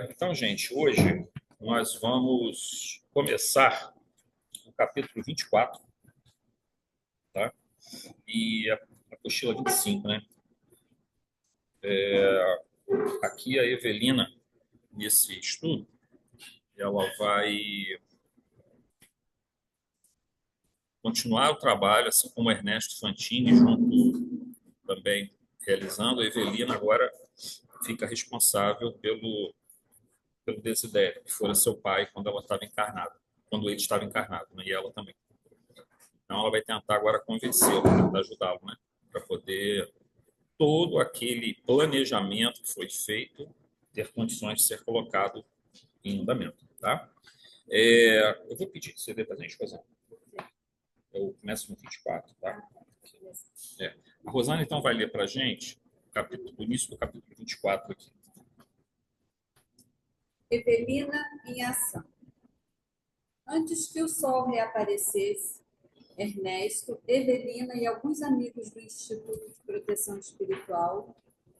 Então, gente, hoje nós vamos começar o capítulo 24, tá? E a apostila 25, né? Aqui a Evelina, nesse estudo, ela vai continuar o trabalho, assim como o Ernesto Fantini, junto também realizando. A Evelina agora fica responsável pelo Desidério, que fora seu pai quando ela estava encarnada, quando ele estava encarnado, né? E ela também. Então, ela vai tentar agora convencê-lo, tentar ajudá-lo, né? Para poder todo aquele planejamento que foi feito ter condições de ser colocado em andamento, tá? Eu vou pedir que você dê para a gente fazer. Eu começo no 24, tá? A Rosana, então, vai ler para a gente o início do capítulo 24 aqui. Evelina em ação. Antes que o sol reaparecesse, Ernesto, Evelina e alguns amigos do Instituto de Proteção Espiritual,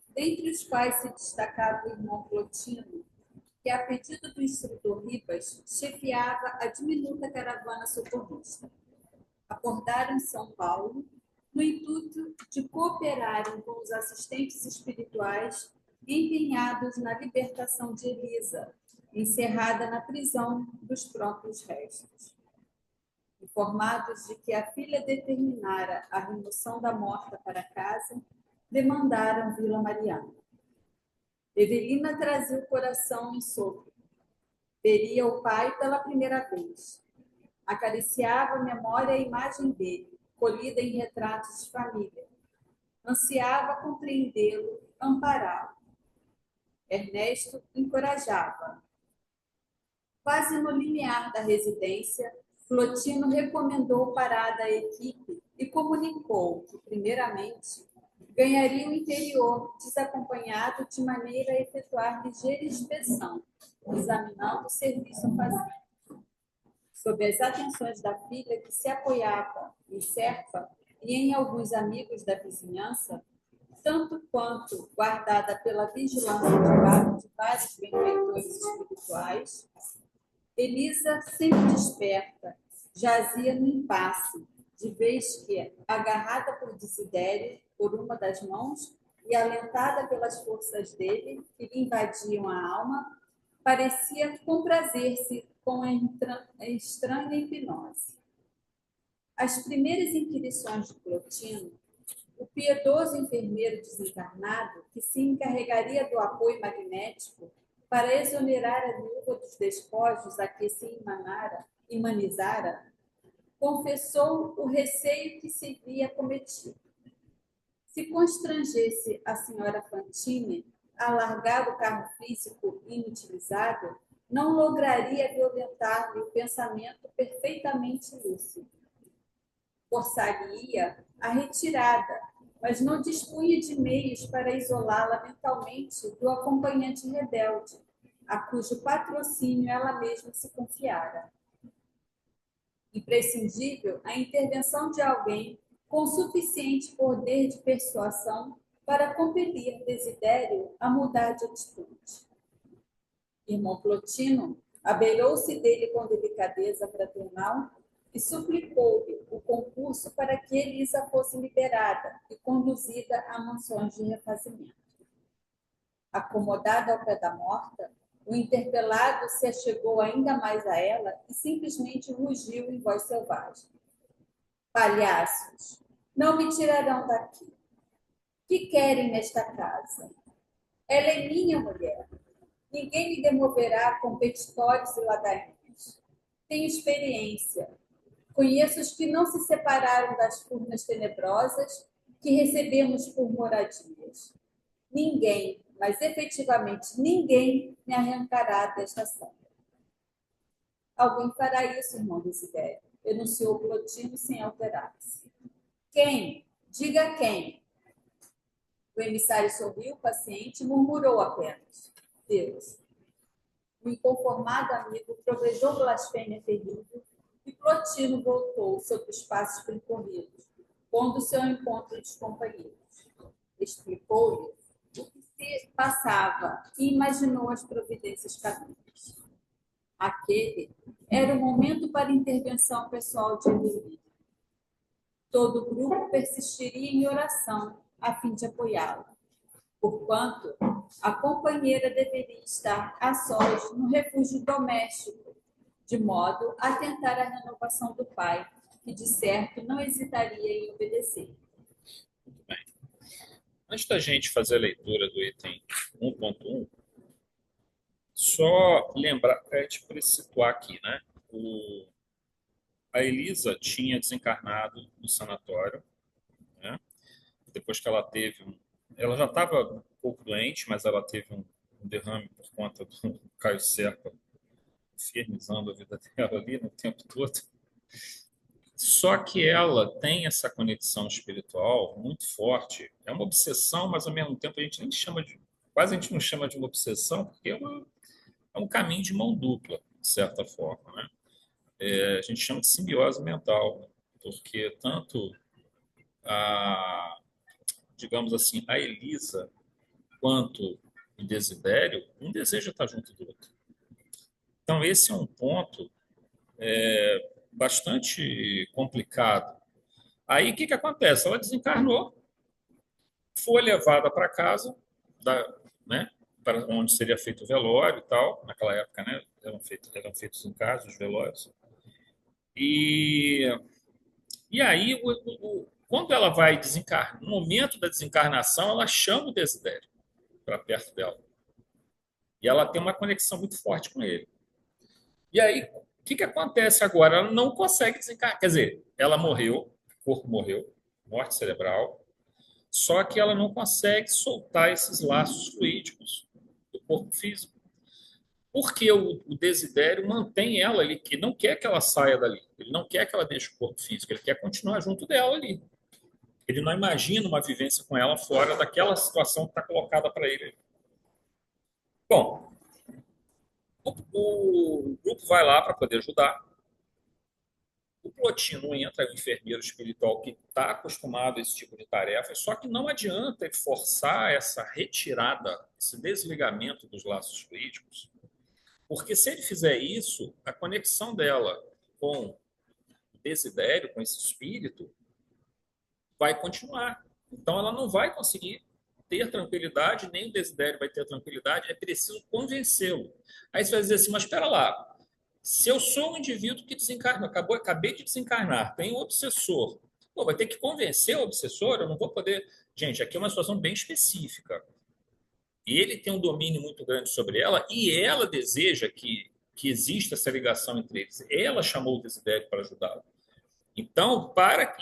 dentre os quais se destacava o irmão Plotino, que, a pedido do instrutor Ribas, chefiava a diminuta caravana socorrista. Acordaram em São Paulo, no intuito de cooperarem com os assistentes espirituais empenhados na libertação de Elisa, encerrada na prisão dos próprios restos. Informados de que a filha determinara a remoção da morta para casa, demandaram Vila Mariana. Evelina trazia o coração em sopro. Veria o pai pela primeira vez. Acariciava a memória e a imagem dele, colhida em retratos de família. Ansiava compreendê-lo, ampará-lo. Ernesto encorajava. Quase no limiar da residência, Plotino recomendou parada à equipe e comunicou que, primeiramente, ganharia o interior desacompanhado de maneira a efetuar ligeira inspeção, examinando o serviço a fazer. Sob as atenções da filha, que se apoiava em Serpa e em alguns amigos da vizinhança, tanto quanto guardada pela vigilância de vários benfeitores espirituais, Elisa, sempre desperta, jazia no impasse, de vez que, agarrada por Desidério por uma das mãos e alentada pelas forças dele, que lhe invadiam a alma, parecia comprazer-se com a estranha hipnose. As primeiras inquirições de Plotino, o piedoso enfermeiro desencarnado, que se encarregaria do apoio magnético para exonerar a viúva dos despojos a que se imanizara, confessou o receio que se via cometido. Se constrangesse a senhora Fantini a largar o carro físico inutilizável, não lograria violentar-lhe o pensamento perfeitamente lúcido. Forçar-lhe-ia a retirada, mas não dispunha de meios para isolá-la mentalmente do acompanhante rebelde, a cujo patrocínio ela mesma se confiara. Imprescindível a intervenção de alguém com suficiente poder de persuasão para compelir Desidério a mudar de atitude. Irmão Plotino abeirou-se dele com delicadeza fraternal e suplicou-lhe o concurso para que Elisa fosse liberada e conduzida a mansões de refazimento. Acomodada ao pé da morta, o interpelado se achegou ainda mais a ela e simplesmente rugiu em voz selvagem. Palhaços, não me tirarão daqui. Que querem nesta casa? Ela é minha mulher. Ninguém me demoverá com petitórios e ladainhas. Tenho experiência. Conheço os que não se separaram das furnas tenebrosas que recebemos por moradias. Ninguém, mas efetivamente ninguém, me arrancará desta sombra. Alguém fará isso, irmão Desidério, enunciou Plotino sem alterar-se. Quem? Diga quem. O emissário sorriu, paciente, e murmurou apenas. Deus. O inconformado amigo trovejou blasfêmia terrível e Plotino voltou sobre os passos percorridos, pondo-se ao encontro dos companheiros. Explicou-lhe o que se passava e imaginou as providências cabíveis. Aquele era o momento para a intervenção pessoal de Evelina. Todo o grupo persistiria em oração a fim de apoiá-la, porquanto a companheira deveria estar a sós no refúgio doméstico, de modo a tentar a renovação do pai, que de certo não hesitaria em obedecer. Antes da gente fazer a leitura do item 1.1, só lembrar, a gente precisa situar aqui, né? A Elisa tinha desencarnado no sanatório, né? Depois que ela teve ela já estava um pouco doente, mas ela teve um derrame por conta do Caio Serpa infernizando a vida dela ali no tempo todo. Só que ela tem essa conexão espiritual muito forte. É uma obsessão, mas ao mesmo tempo a gente nem chama de, quase a gente não chama de uma obsessão, porque é um caminho de mão dupla, de certa forma, né? A gente chama de simbiose mental, né? Porque tanto a, digamos assim, a Elisa quanto o Desidério, um deseja estar junto do outro. Então esse é um ponto bastante complicado. Aí o que acontece? Ela desencarnou, foi levada para casa, né, para onde seria feito o velório e tal. Naquela época, né, eram feitos em casa os velórios. E, e aí, quando ela vai desencarnar, no momento da desencarnação, ela chama o Desidério para perto dela. E ela tem uma conexão muito forte com ele. E aí, o que acontece agora? Ela não consegue desencarnar. Quer dizer, ela morreu, o corpo morreu, morte cerebral, só que ela não consegue soltar esses laços fluídicos do corpo físico. Porque o desidério mantém ela ali, que não quer que ela saia dali. Ele não quer que ela deixe o corpo físico, ele quer continuar junto dela ali. Ele não imagina uma vivência com ela fora daquela situação que está colocada para ele. Bom, o grupo vai lá para poder ajudar. O Plotino entra, o enfermeiro espiritual que está acostumado a esse tipo de tarefa, só que não adianta forçar essa retirada, esse desligamento dos laços fluídicos, porque se ele fizer isso, a conexão dela com o desidério, com esse espírito, vai continuar. Então ela não vai conseguir ter tranquilidade, nem o desidério vai ter tranquilidade, é preciso convencê-lo. Aí você vai dizer assim, mas espera lá, se eu sou um indivíduo que desencarna, acabei de desencarnar, tenho um obsessor, pô, vai ter que convencer o obsessor, eu não vou poder. Gente, aqui é uma situação bem específica. Ele tem um domínio muito grande sobre ela e ela deseja que exista essa ligação entre eles. Ela chamou o desidério para ajudá-la. Então,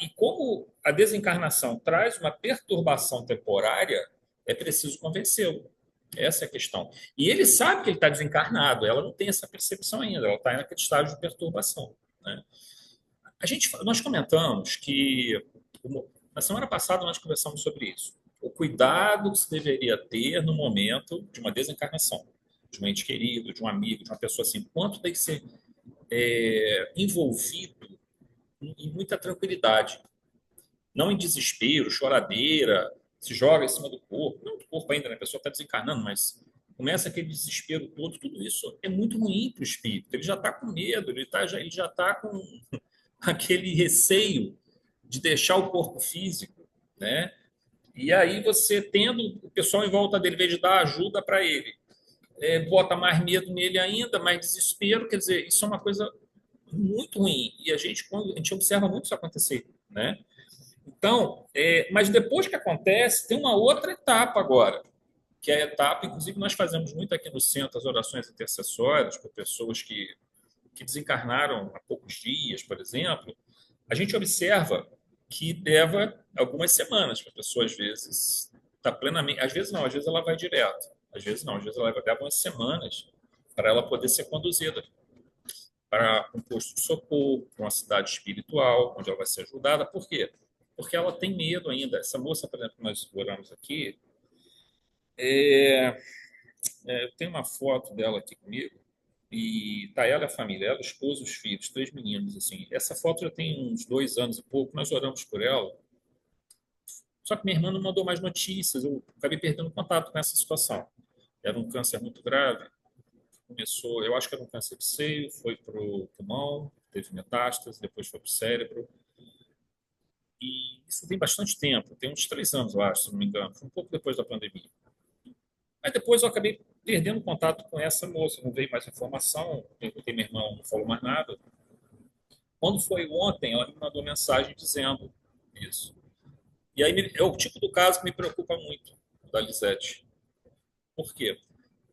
e como a desencarnação traz uma perturbação temporária, é preciso convencê-lo. Essa é a questão. E ele sabe que ele está desencarnado, ela não tem essa percepção ainda, ela está naquele estágio de perturbação. Né? Nós comentamos que, na semana passada, nós conversamos sobre isso. O cuidado que se deveria ter no momento de uma desencarnação, de um ente querido, de um amigo, de uma pessoa assim, quanto tem que ser envolvido em muita tranquilidade, não em desespero, choradeira, se joga em cima do corpo, não do corpo ainda, né? A pessoa está desencarnando, mas começa aquele desespero todo, tudo isso é muito ruim para o espírito. Ele já está com medo, ele já está com aquele receio de deixar o corpo físico, né? E aí você tendo o pessoal em volta dele, em vez de dar ajuda para ele, bota mais medo nele ainda, mais desespero, quer dizer, isso é uma coisa muito ruim. E quando a gente observa muito isso acontecer, né? Então, mas depois que acontece, tem uma outra etapa agora, que é a etapa, inclusive nós fazemos muito aqui no centro, as orações intercessórias por pessoas que desencarnaram há poucos dias, por exemplo. A gente observa que leva algumas semanas para a pessoa, às vezes, está plenamente. Às vezes não, às vezes ela vai direto. Às vezes não, às vezes ela leva umas semanas para ela poder ser conduzida para um posto de socorro, para uma cidade espiritual, onde ela vai ser ajudada. Por quê? Porque ela tem medo ainda. Essa moça, por exemplo, que nós exploramos aqui, eu tenho uma foto dela aqui comigo, e tá ela e a família, ela, o esposo, os filhos, três meninos, assim. Essa foto já tem uns 2 anos e pouco, nós oramos por ela. Só que minha irmã não mandou mais notícias, eu acabei perdendo contato com essa situação. Era um câncer muito grave, começou, eu acho que era um câncer de seio, foi para o pulmão, teve metástase, depois foi para o cérebro. E isso tem bastante tempo, tem uns 3 anos, eu acho, se não me engano, foi um pouco depois da pandemia. Aí depois eu acabei perdendo contato com essa moça, não veio mais informação, perguntei meu irmão, não falou mais nada. Quando foi ontem, ela me mandou mensagem dizendo isso. E aí é o tipo do caso que me preocupa muito, da Lisete. Por quê?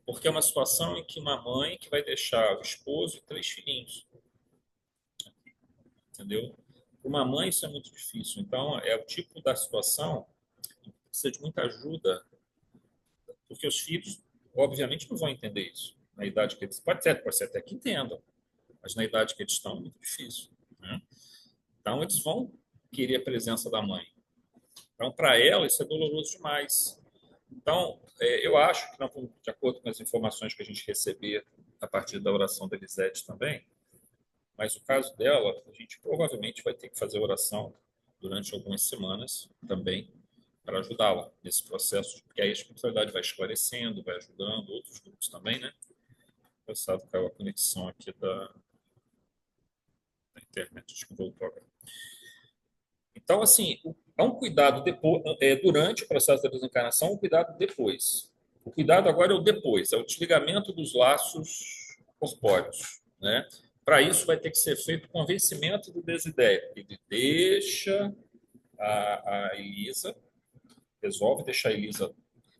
Porque é uma situação em que uma mãe que vai deixar o esposo e 3 filhinhos, entendeu? Para uma mãe isso é muito difícil. Então, é o tipo da situação que precisa de muita ajuda, porque os filhos, obviamente, não vão entender isso. Na idade que eles... pode ser até que entendam, mas na idade que eles estão, é muito difícil, né? Então, eles vão querer a presença da mãe. Então, para ela, isso é doloroso demais. Então, eu acho que, de acordo com as informações que a gente receber a partir da oração da Elisete também, mas o caso dela, a gente provavelmente vai ter que fazer oração durante algumas semanas também para ajudá-la nesse processo, porque aí a espiritualidade vai esclarecendo, vai ajudando, outros grupos também, né? Engraçado que caiu a conexão aqui da internet, acho que voltou agora. Então, assim, há um cuidado depois, durante o processo da desencarnação, um cuidado depois. O cuidado agora é o depois, é o desligamento dos laços corpóreos, né? Para isso vai ter que ser feito o convencimento do desidério. Ele deixa a Elisa, resolve deixar a Elisa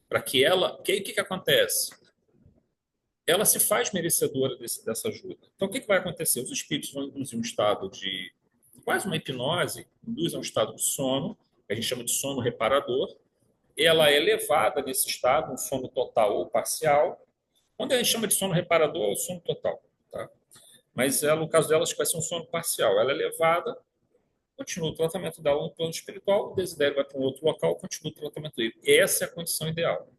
para que ela... que acontece? Ela se faz merecedora dessa ajuda. Então, o que vai acontecer? Os espíritos vão induzir um estado de quase uma hipnose, induz a um estado de sono, que a gente chama de sono reparador. Ela é levada nesse estado, um sono total ou parcial. Quando a gente chama de sono reparador, é o sono total. Tá? Mas no caso dela, acho que vai ser um sono parcial. Ela é levada, continua o tratamento dela no plano espiritual, o desidério vai para um outro local, continua o tratamento dele. Essa é a condição ideal.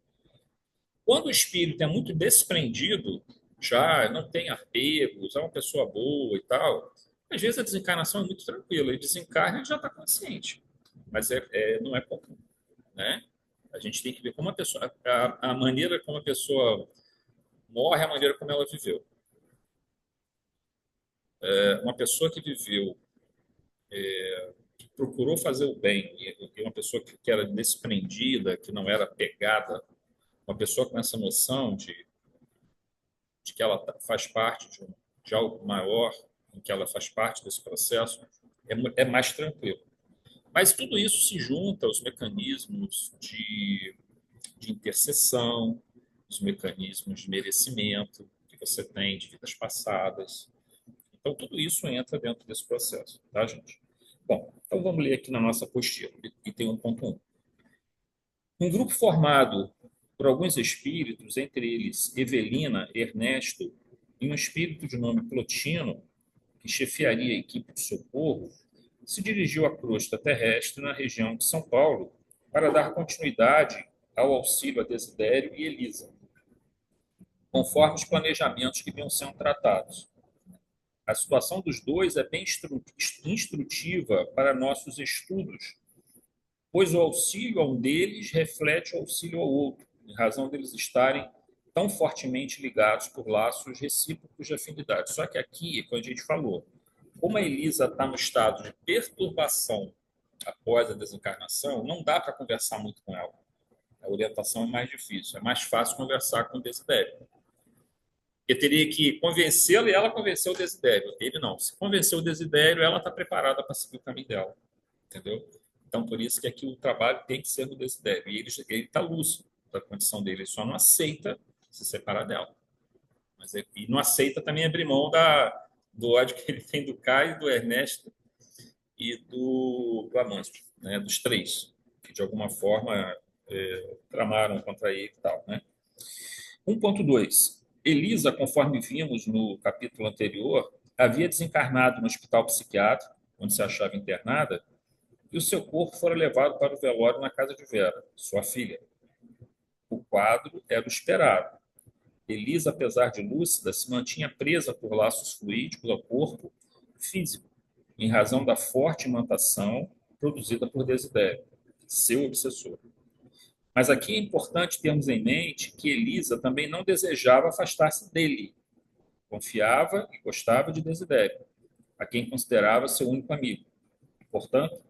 Quando o espírito é muito desprendido, já não tem apegos, é uma pessoa boa e tal, às vezes a desencarnação é muito tranquila. Ele desencarna e já está consciente. Mas não é comum, né? A gente tem que ver como a maneira como a pessoa morre, a maneira como ela viveu. Uma pessoa que viveu, que procurou fazer o bem, e uma pessoa que era desprendida, que não era pegada, uma pessoa com essa noção de que ela faz parte de algo maior, em que ela faz parte desse processo, é mais tranquilo. Mas tudo isso se junta aos mecanismos de intercessão, os mecanismos de merecimento que você tem de vidas passadas. Então, tudo isso entra dentro desse processo, tá, gente? Bom, então vamos ler aqui na nossa apostila, item 1.1. Um grupo formado por alguns espíritos, entre eles Evelina, Ernesto e um espírito de nome Plotino, que chefiaria a equipe de socorro, se dirigiu à crosta terrestre na região de São Paulo para dar continuidade ao auxílio a Desidério e Elisa, conforme os planejamentos que vinham sendo tratados. A situação dos dois é bem instrutiva para nossos estudos, pois o auxílio a um deles reflete o auxílio ao outro, em razão deles estarem tão fortemente ligados por laços recíprocos de afinidade. Só que aqui, como a gente falou, como a Elisa está no estado de perturbação após a desencarnação, não dá para conversar muito com ela. A orientação é mais difícil, é mais fácil conversar com o Desidério. Porque teria que convencê-la e ela convencer o Desidério. Ele não. Se convencer o Desidério, ela está preparada para seguir o caminho dela. Entendeu? Então, por isso que aqui o trabalho tem que ser no Desidério. E ele está lúcido da condição dele, ele só não aceita se separar dela. E não aceita também abrir mão do ódio que ele tem do Caio, do Ernesto e do Amâncio, né? Dos três, que de alguma forma tramaram contra ele e tal. Né? 1.2. Elisa, conforme vimos no capítulo anterior, havia desencarnado no hospital psiquiátrico, onde se achava internada, e o seu corpo fora levado para o velório na casa de Vera, sua filha. O quadro era o esperado. Elisa, apesar de lúcida, se mantinha presa por laços fluídicos ao corpo físico, em razão da forte imantação produzida por Desidério. seu obsessor. Mas aqui é importante termos em mente que Elisa também não desejava afastar-se dele. Confiava e gostava de Desidério, a quem considerava seu único amigo. Portanto,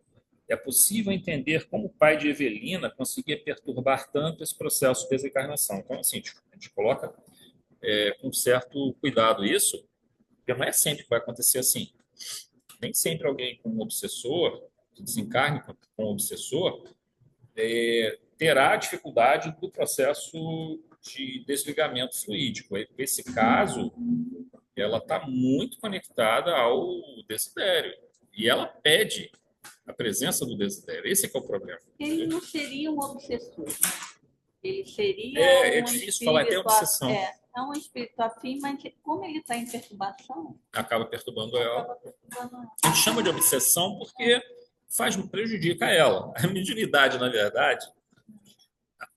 é possível entender como o pai de Evelina conseguia perturbar tanto esse processo de desencarnação. Então, assim, a gente coloca com certo cuidado isso, porque não é sempre que vai acontecer assim. Nem sempre alguém com um obsessor, que desencarne com um obsessor, terá dificuldade do processo de desligamento fluídico. Esse caso, ela está muito conectada ao desidério. E ela pede a presença do desidério. Esse é que é o problema. Ele não seria um obsessor, né? Ele seria É um difícil falar, tem espírito, obsessão. é um espírito afim, mas como ele está em perturbação, Acaba perturbando ela. acaba perturbando ela. A gente chama de obsessão porque prejudica ela. A mediunidade, na verdade,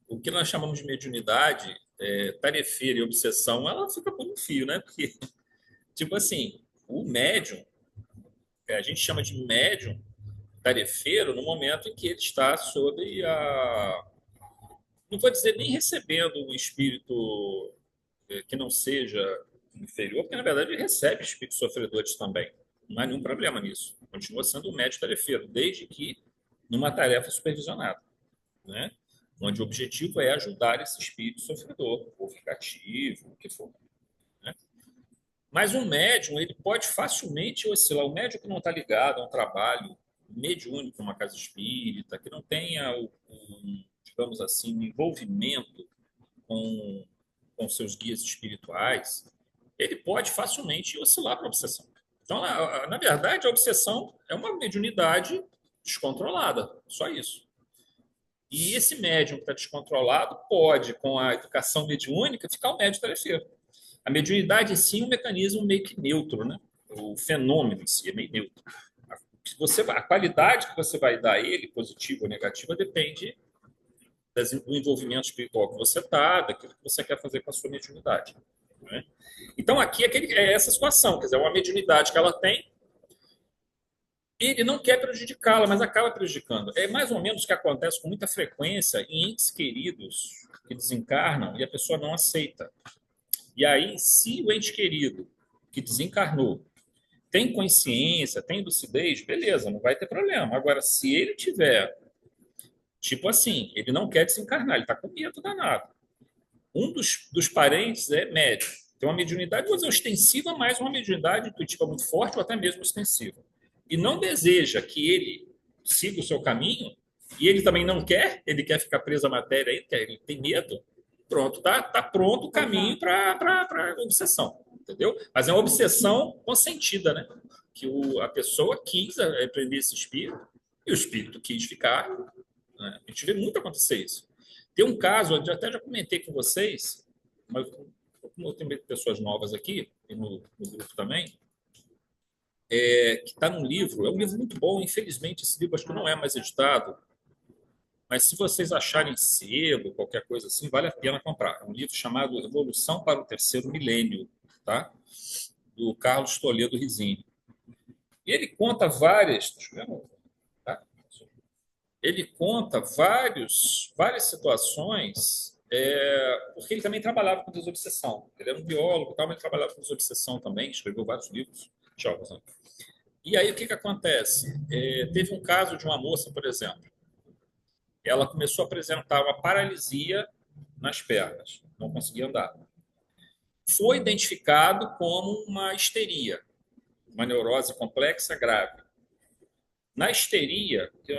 o que nós chamamos de mediunidade, tarefeira e obsessão, ela fica por um fio, né? Porque, tipo assim, o médium, a gente chama de médium tarefeiro no momento em que ele está sob a. Não vou dizer nem recebendo um espírito que não seja inferior, porque na verdade ele recebe espíritos sofredores também. Não há nenhum problema nisso. Continua sendo um médium tarefeiro, desde que numa tarefa supervisionada, né? Onde o objetivo é ajudar esse espírito sofredor, ou ficativo, o que for. Né? Mas um médium, ele pode facilmente oscilar. O médium que não está ligado a um trabalho mediúnico, uma casa espírita, que não tenha, digamos assim, um envolvimento com seus guias espirituais, ele pode facilmente oscilar para a obsessão. Então, na verdade, a obsessão é uma mediunidade descontrolada, só isso. E esse médium que está descontrolado pode, com a educação mediúnica, ficar um médium tarefeiro. A mediunidade, sim, é um mecanismo meio que neutro, né? O fenômeno em si é meio neutro. A qualidade que você vai dar a ele, positiva ou negativa, depende do envolvimento espiritual que você está, daquilo que você quer fazer com a sua mediunidade. Né? Então, aqui é essa situação, quer dizer, uma mediunidade que ela tem, ele não quer prejudicá-la, mas acaba prejudicando. É mais ou menos o que acontece com muita frequência em entes queridos que desencarnam e a pessoa não aceita. E aí, se o ente querido que desencarnou tem consciência, tem lucidez, beleza, não vai ter problema. Agora, se ele tiver, tipo assim, ele não quer desencarnar, ele está com medo danado. Um dos parentes é médium. Tem uma mediunidade, vou dizer, ostensiva, mas uma mediunidade intuitiva muito forte ou até mesmo ostensiva. E não deseja que ele siga o seu caminho, e ele também não quer, ele quer ficar preso à matéria, ele tem medo. Pronto, tá pronto o caminho para obsessão, entendeu? Mas é uma obsessão consentida, né? Que a pessoa quis aprender esse espírito, e o espírito quis ficar. Né? A gente vê muito acontecer isso. Tem um caso, eu até já comentei com vocês, mas como eu tenho pessoas novas aqui, e no grupo também, que está num livro, é um livro muito bom, infelizmente esse livro acho que não é mais editado, mas se vocês acharem sebo, qualquer coisa assim, vale a pena comprar. É um livro chamado Evolução para o Terceiro Milênio, tá? Do Carlos Toledo Rizzini. E ele conta várias. Tá? Ele conta várias situações, porque ele também trabalhava com desobsessão. Ele era um biólogo, mas ele trabalhava com desobsessão também, escreveu vários livros. Jogos, né? E aí o que acontece? Teve um caso de uma moça, por exemplo, ela começou a apresentar uma paralisia nas pernas, não conseguia andar. Foi identificado como uma histeria, uma neurose complexa grave. Na histeria, que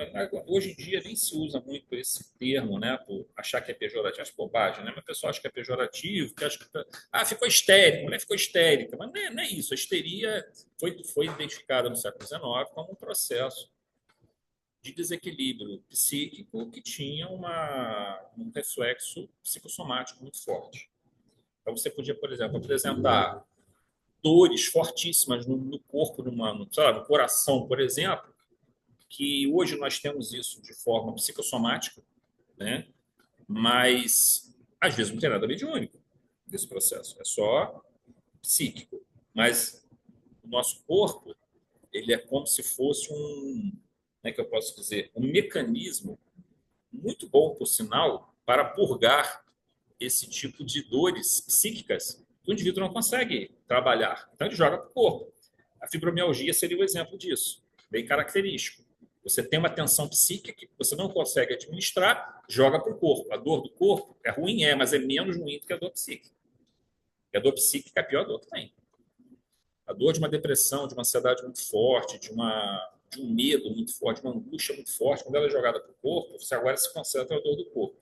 hoje em dia nem se usa muito esse termo, né, por achar que é pejorativo, acho bobagem, né? Mas o pessoal acha que é pejorativo, que acha que ficou histérico, mulher ficou histérica, mas não é isso. A histeria foi identificada no século XIX como um processo de desequilíbrio psíquico que tinha um reflexo psicossomático muito forte. Então você podia, por exemplo, apresentar dores fortíssimas no corpo, no coração, por exemplo, que hoje nós temos isso de forma psicossomática, né? Mas às vezes não tem nada mediúnico desse processo, é só psíquico. Mas o nosso corpo, ele é como se fosse como é que eu posso dizer, um mecanismo muito bom, por sinal, para purgar esse tipo de dores psíquicas que o indivíduo não consegue trabalhar. Então, ele joga para o corpo. A fibromialgia seria o exemplo disso, bem característico. Você tem uma tensão psíquica que você não consegue administrar, joga para o corpo. A dor do corpo é ruim, mas é menos ruim do que a dor psíquica. E a dor psíquica é a pior dor que tem. A dor de uma depressão, de uma ansiedade muito forte, de um medo muito forte, de uma angústia muito forte, quando ela é jogada para o corpo, você agora se concentra na dor do corpo.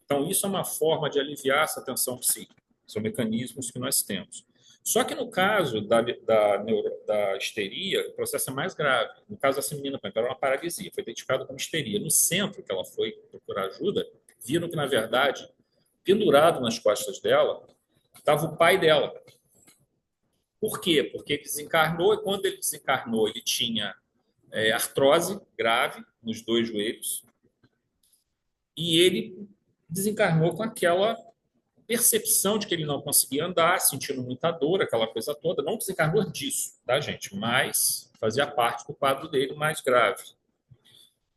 Então, isso é uma forma de aliviar essa tensão psíquica. São mecanismos que nós temos. Só que no caso da histeria, o processo é mais grave. No caso dessa menina, por exemplo, era uma paralisia, foi identificada como histeria. No centro que ela foi procurar ajuda, viram que, na verdade, pendurado nas costas dela, estava o pai dela. Por quê? Porque ele desencarnou e quando ele desencarnou, ele tinha artrose grave nos dois joelhos e ele desencarnou com aquela percepção de que ele não conseguia andar, sentindo muita dor, aquela coisa toda. Não desencarnou disso, tá, gente? Mas fazia parte do quadro dele mais grave.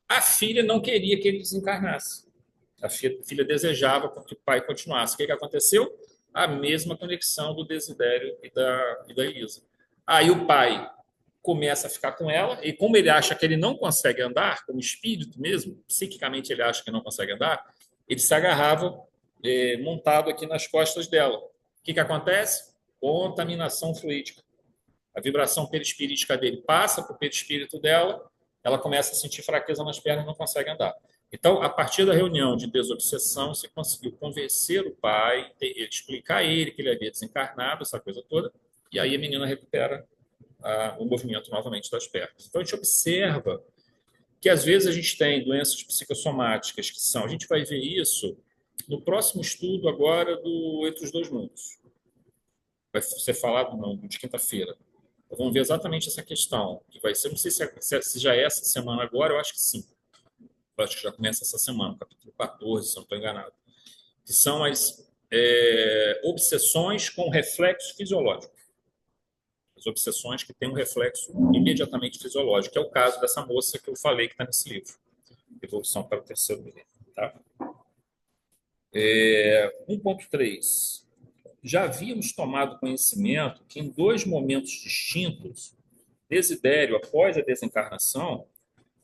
A filha não queria que ele desencarnasse. A filha desejava que o pai continuasse. O que aconteceu? A mesma conexão do Desidério e da Elisa. Aí o pai começa a ficar com ela, e como ele acha que ele não consegue andar, como espírito mesmo, psiquicamente ele acha que não consegue andar, ele se agarrava montado aqui nas costas dela. O que acontece? Contaminação fluídica. A vibração perispirítica dele passa para o perispírito dela, ela começa a sentir fraqueza nas pernas e não consegue andar. Então, a partir da reunião de desobsessão, você conseguiu convencer o pai, explicar a ele que ele havia desencarnado, essa coisa toda, e aí a menina recupera o movimento novamente das pernas. Então, a gente observa que, às vezes, a gente tem doenças psicossomáticas que são... A gente vai ver isso no próximo estudo agora do Entre os Dois Mundos. Vai ser falado de quinta-feira. Vamos ver exatamente essa questão, que vai ser, não sei se já é essa semana agora, eu acho que sim. Eu acho que já começa essa semana, capítulo 14, se não estou enganado. Que são as obsessões com reflexo fisiológico. As obsessões que têm um reflexo imediatamente fisiológico, que é o caso dessa moça que eu falei que está nesse livro, Evolução para o Terceiro Milênio. Tá? 1.3. Já havíamos tomado conhecimento que em dois momentos distintos, Desidério, após a desencarnação,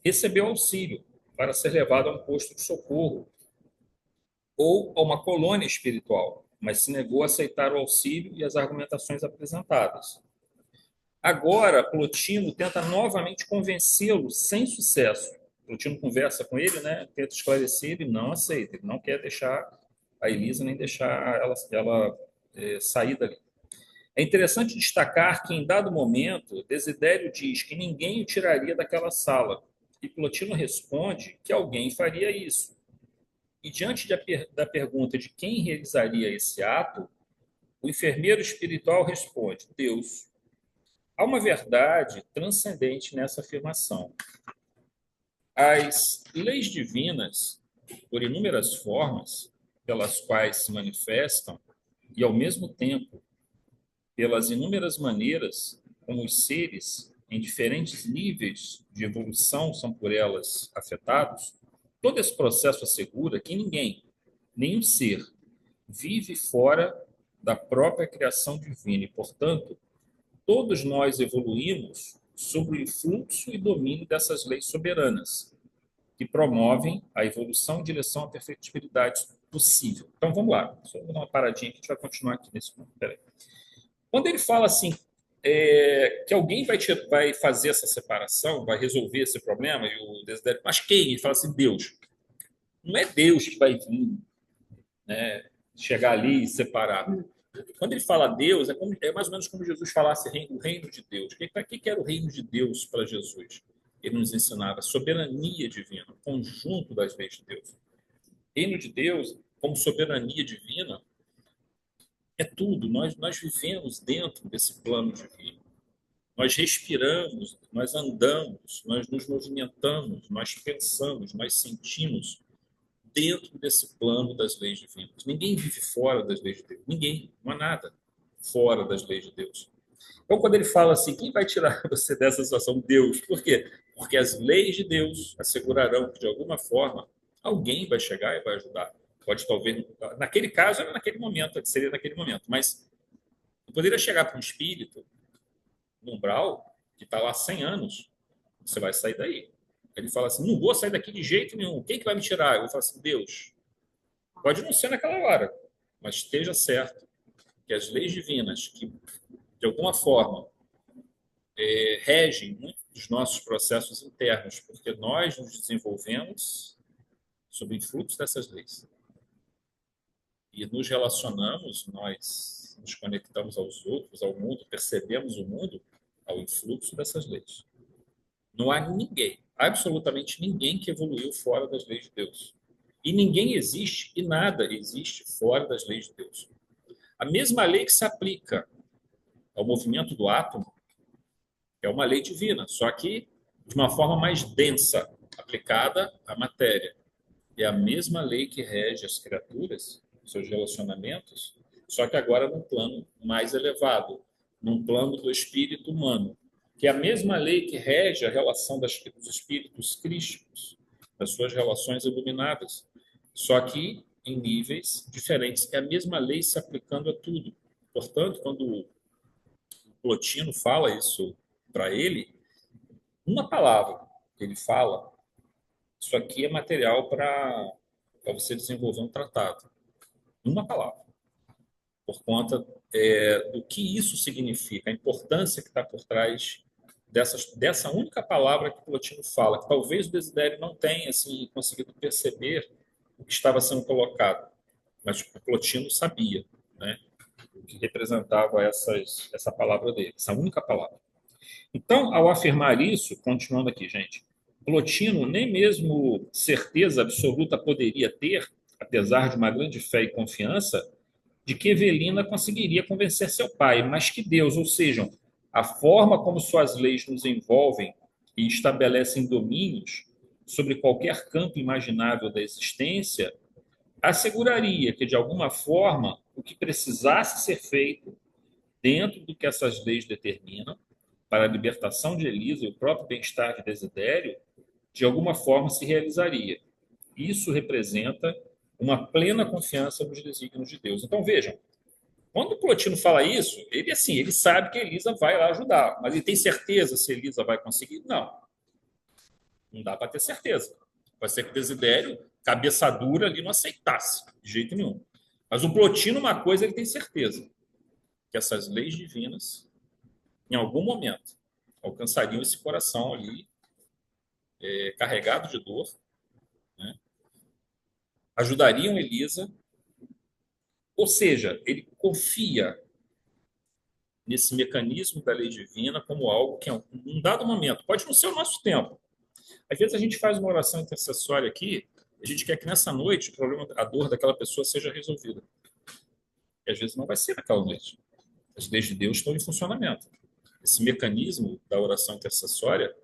recebeu auxílio para ser levado a um posto de socorro ou a uma colônia espiritual, mas se negou a aceitar o auxílio e as argumentações apresentadas. Agora, Plotino tenta novamente convencê-lo sem sucesso. Plotino conversa com ele, né? Tenta esclarecer, ele não aceita, ele não quer deixar a Elisa nem deixar ela sair dali. É interessante destacar que, em dado momento, Desidério diz que ninguém o tiraria daquela sala. E Plotino responde que alguém faria isso. E, diante da pergunta de quem realizaria esse ato, o enfermeiro espiritual responde: Deus. Há uma verdade transcendente nessa afirmação. As leis divinas, por inúmeras formas pelas quais se manifestam, e, ao mesmo tempo, pelas inúmeras maneiras como os seres em diferentes níveis de evolução são por elas afetados, todo esse processo assegura que ninguém, nenhum ser, vive fora da própria criação divina e, portanto, todos nós evoluímos sob o influxo e domínio dessas leis soberanas, que promovem a evolução em direção à perfectibilidade possível. Então, vamos lá. Só vou dar uma paradinha que a gente vai continuar aqui nesse ponto. Peraí. Quando ele fala assim, que alguém vai fazer essa separação, vai resolver esse problema, e o Desidério, mas quem? Ele fala assim, Deus. Não é Deus que vai vir, né, chegar ali e separar. Quando ele fala Deus, é mais ou menos como Jesus falasse o reino de Deus. Para que era o reino de Deus para Jesus? Ele nos ensinava a soberania divina, o conjunto das leis de Deus. Reino de Deus, como soberania divina, é tudo. Nós vivemos dentro desse plano divino. Nós respiramos, nós andamos, nós nos movimentamos, nós pensamos, nós sentimos dentro desse plano das leis divinas. Ninguém vive fora das leis de Deus. Ninguém. Não há nada fora das leis de Deus. Então, quando ele fala assim, quem vai tirar você dessa situação? Deus. Por quê? Porque as leis de Deus assegurarão que, de alguma forma, alguém vai chegar e vai ajudar. Pode talvez, naquele caso, era naquele momento, seria naquele momento, mas eu poderia chegar para um espírito, no umbral, que está lá há 100 anos, você vai sair daí. Ele fala assim, não vou sair daqui de jeito nenhum, quem que vai me tirar? Eu vou falar assim, Deus. Pode não ser naquela hora, mas esteja certo que as leis divinas, que de alguma forma regem muitos dos nossos processos internos, porque nós nos desenvolvemos sob influxo dessas leis. E nos relacionamos, nós nos conectamos aos outros, ao mundo, percebemos o mundo ao influxo dessas leis. Não há ninguém, absolutamente ninguém que evoluiu fora das leis de Deus. E ninguém existe e nada existe fora das leis de Deus. A mesma lei que se aplica ao movimento do átomo é uma lei divina, só que de uma forma mais densa, aplicada à matéria. É a mesma lei que rege as criaturas, seus relacionamentos, só que agora num plano mais elevado, num plano do espírito humano, que é a mesma lei que rege a relação dos espíritos crísticos, das suas relações iluminadas, só que em níveis diferentes. É a mesma lei se aplicando a tudo. Portanto, quando o Plotino fala isso para ele, uma palavra que ele fala, isso aqui é material para você desenvolver um tratado. Uma palavra. Por conta do que isso significa, a importância que está por trás dessa única palavra que Plotino fala, que talvez o Desidério não tenha assim, conseguido perceber o que estava sendo colocado, mas o Plotino sabia, né, o que representava essa palavra dele, essa única palavra. Então, ao afirmar isso, continuando aqui, gente, Plotino nem mesmo certeza absoluta poderia ter, apesar de uma grande fé e confiança, de que Evelina conseguiria convencer seu pai, mas que Deus, ou seja, a forma como suas leis nos envolvem e estabelecem domínios sobre qualquer campo imaginável da existência, asseguraria que, de alguma forma, o que precisasse ser feito dentro do que essas leis determinam, para a libertação de Elisa e o próprio bem-estar de Desidério, de alguma forma se realizaria. Isso representa uma plena confiança nos desígnios de Deus. Então, vejam, quando o Plotino fala isso, ele assim, ele sabe que Elisa vai lá ajudar, mas ele tem certeza se Elisa vai conseguir? Não. Não dá para ter certeza. Vai ser que o Desidério, cabeça dura ali, não aceitasse, de jeito nenhum. Mas o Plotino, uma coisa, ele tem certeza, que essas leis divinas, em algum momento, alcançariam esse coração ali, carregado de dor, né? Ajudariam Elisa, ou seja, ele confia nesse mecanismo da lei divina como algo que, em um dado momento, pode não ser o nosso tempo. Às vezes a gente faz uma oração intercessória aqui, a gente quer que nessa noite o problema, a dor daquela pessoa seja resolvida. E às vezes não vai ser naquela noite. As leis de Deus estão em funcionamento. Esse mecanismo da oração intercessória,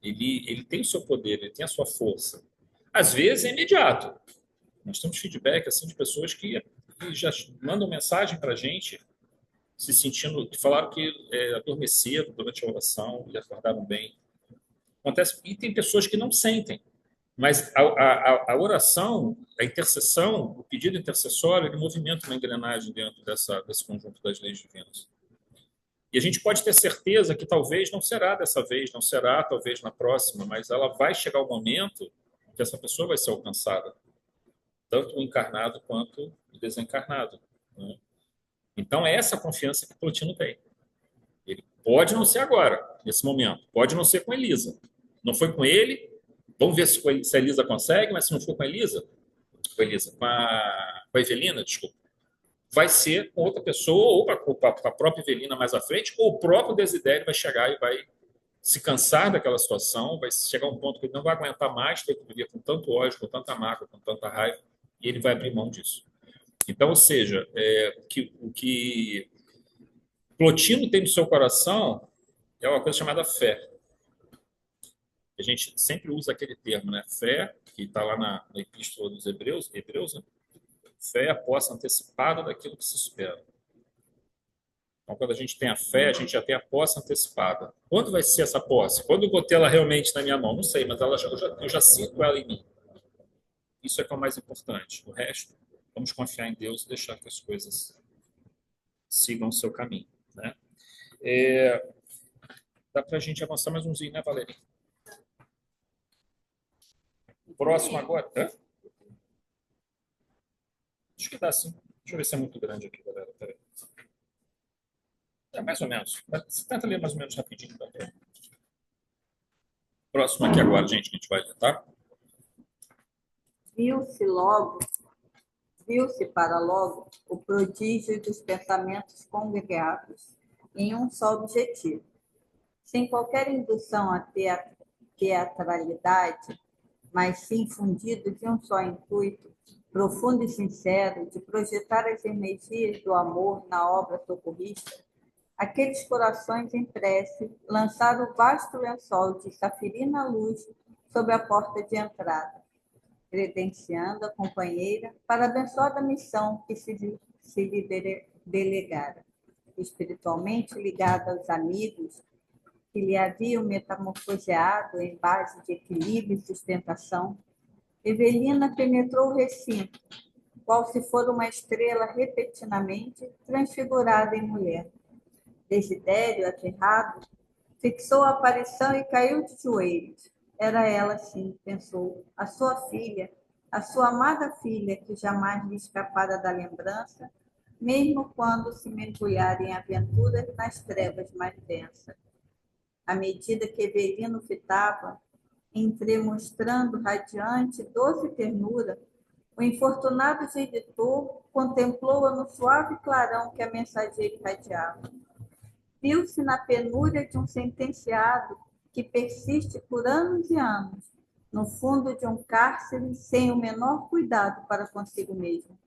ele tem o seu poder, ele tem a sua força. Às vezes é imediato. Nós temos feedback assim, de pessoas que já mandam mensagem para a gente, se sentindo, que falaram que adormeceram durante a oração e acordaram bem. Acontece, e tem pessoas que não sentem, mas a oração, a intercessão, o pedido intercessório, ele movimenta uma engrenagem dentro desse conjunto das leis divinas. E a gente pode ter certeza que talvez não será dessa vez, não será talvez na próxima, mas ela vai chegar o momento que essa pessoa vai ser alcançada, tanto o encarnado quanto o desencarnado, né? Então, é essa confiança que Plotino tem. Ele pode não ser agora, nesse momento, pode não ser com Elisa. Não foi com ele, vamos ver se a Elisa consegue, mas se não for com a Elisa, com a Evelina, desculpa, vai ser com outra pessoa, ou com a própria Evelina mais à frente, ou o próprio Desidério vai chegar e vai se cansar daquela situação, vai chegar a um ponto que ele não vai aguentar mais ter que viver com tanto ódio, com tanta mágoa, com tanta raiva, e ele vai abrir mão disso. Então, ou seja, o que Plotino tem no seu coração é uma coisa chamada fé. A gente sempre usa aquele termo, né? Fé, que está lá na Epístola dos Hebreus, né? Fé é a posse antecipada daquilo que se espera. Então, quando a gente tem a fé, a gente já tem a posse antecipada. Quando vai ser essa posse? Quando eu vou ter ela realmente na minha mão? Não sei, mas eu já sinto ela em mim. Isso é que é o mais importante. O resto, vamos confiar em Deus e deixar que as coisas sigam o seu caminho, né? Dá para a gente avançar mais umzinho, né, Valeria? Próximo agora. Hã? Acho que dá sim. Deixa eu ver se é muito grande aqui, galera. Peraí. É mais ou menos. Mas tenta ler mais ou menos rapidinho. Tá? Próximo aqui agora, gente, que a gente vai ler, tá? Viu-se logo, viu-se para logo o prodígio dos pensamentos congregados em um só objetivo, sem qualquer indução à teatralidade, mas sim fundido de um só intuito, profundo e sincero, de projetar as energias do amor na obra socorrista. Aqueles corações em prece lançaram o vasto lençol de safirina luz sobre a porta de entrada, credenciando a companheira para a abençoada missão que se lhe delegara. Espiritualmente ligada aos amigos que lhe haviam metamorfoseado em base de equilíbrio e sustentação, Evelina penetrou o recinto, qual se for uma estrela repentinamente transfigurada em mulher. Desidério, aterrado, fixou a aparição e caiu de joelhos. Era ela, sim, pensou, a sua filha, a sua amada filha, que jamais lhe escapara da lembrança, mesmo quando se mergulhara em aventuras nas trevas mais densas. À medida que Evelino fitava, entremostrando radiante doce ternura, o infortunado genitor contemplou-a no suave clarão que a mensageira irradiava. Viu-se na penúria de um sentenciado que persiste por anos e anos, no fundo de um cárcere sem o menor cuidado para consigo mesmo.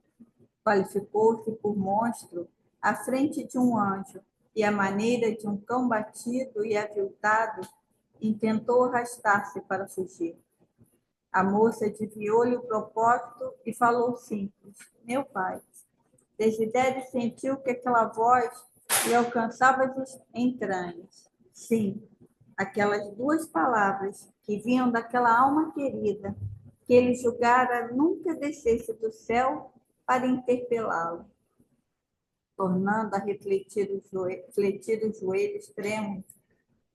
Qualificou-se por monstro à frente de um anjo e, à maneira de um cão batido e aviltado, intentou arrastar-se para fugir. A moça adivinhou-lhe o propósito e falou simples: meu pai. Desidério sentiu que aquela voz lhe alcançava as entranhas. Sim, aquelas duas palavras que vinham daquela alma querida, que ele julgara nunca descesse do céu para interpelá-lo, tornando a refletir os joelhos trêmulos.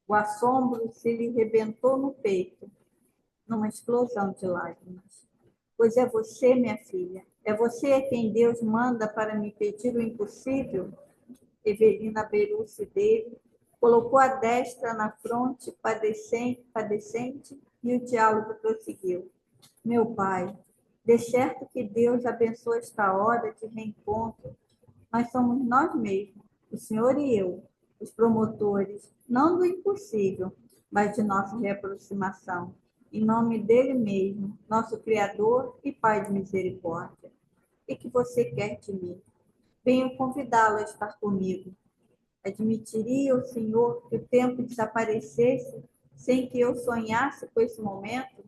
O assombro se lhe rebentou no peito, numa explosão de lágrimas. Pois é você, minha filha, é você a quem Deus manda para me pedir o impossível? Evelina abeirou-se dele, colocou a destra na fronte padecente e o diálogo prosseguiu. Meu pai, de certo que Deus abençoe esta hora de reencontro, mas somos nós mesmos, o senhor e eu, os promotores, não do impossível, mas de nossa reaproximação. Em nome dele mesmo, nosso Criador e Pai de misericórdia. E que você quer de mim? Venho convidá-lo a estar comigo. Admitiria o Senhor que o tempo desaparecesse sem que eu sonhasse com esse momento?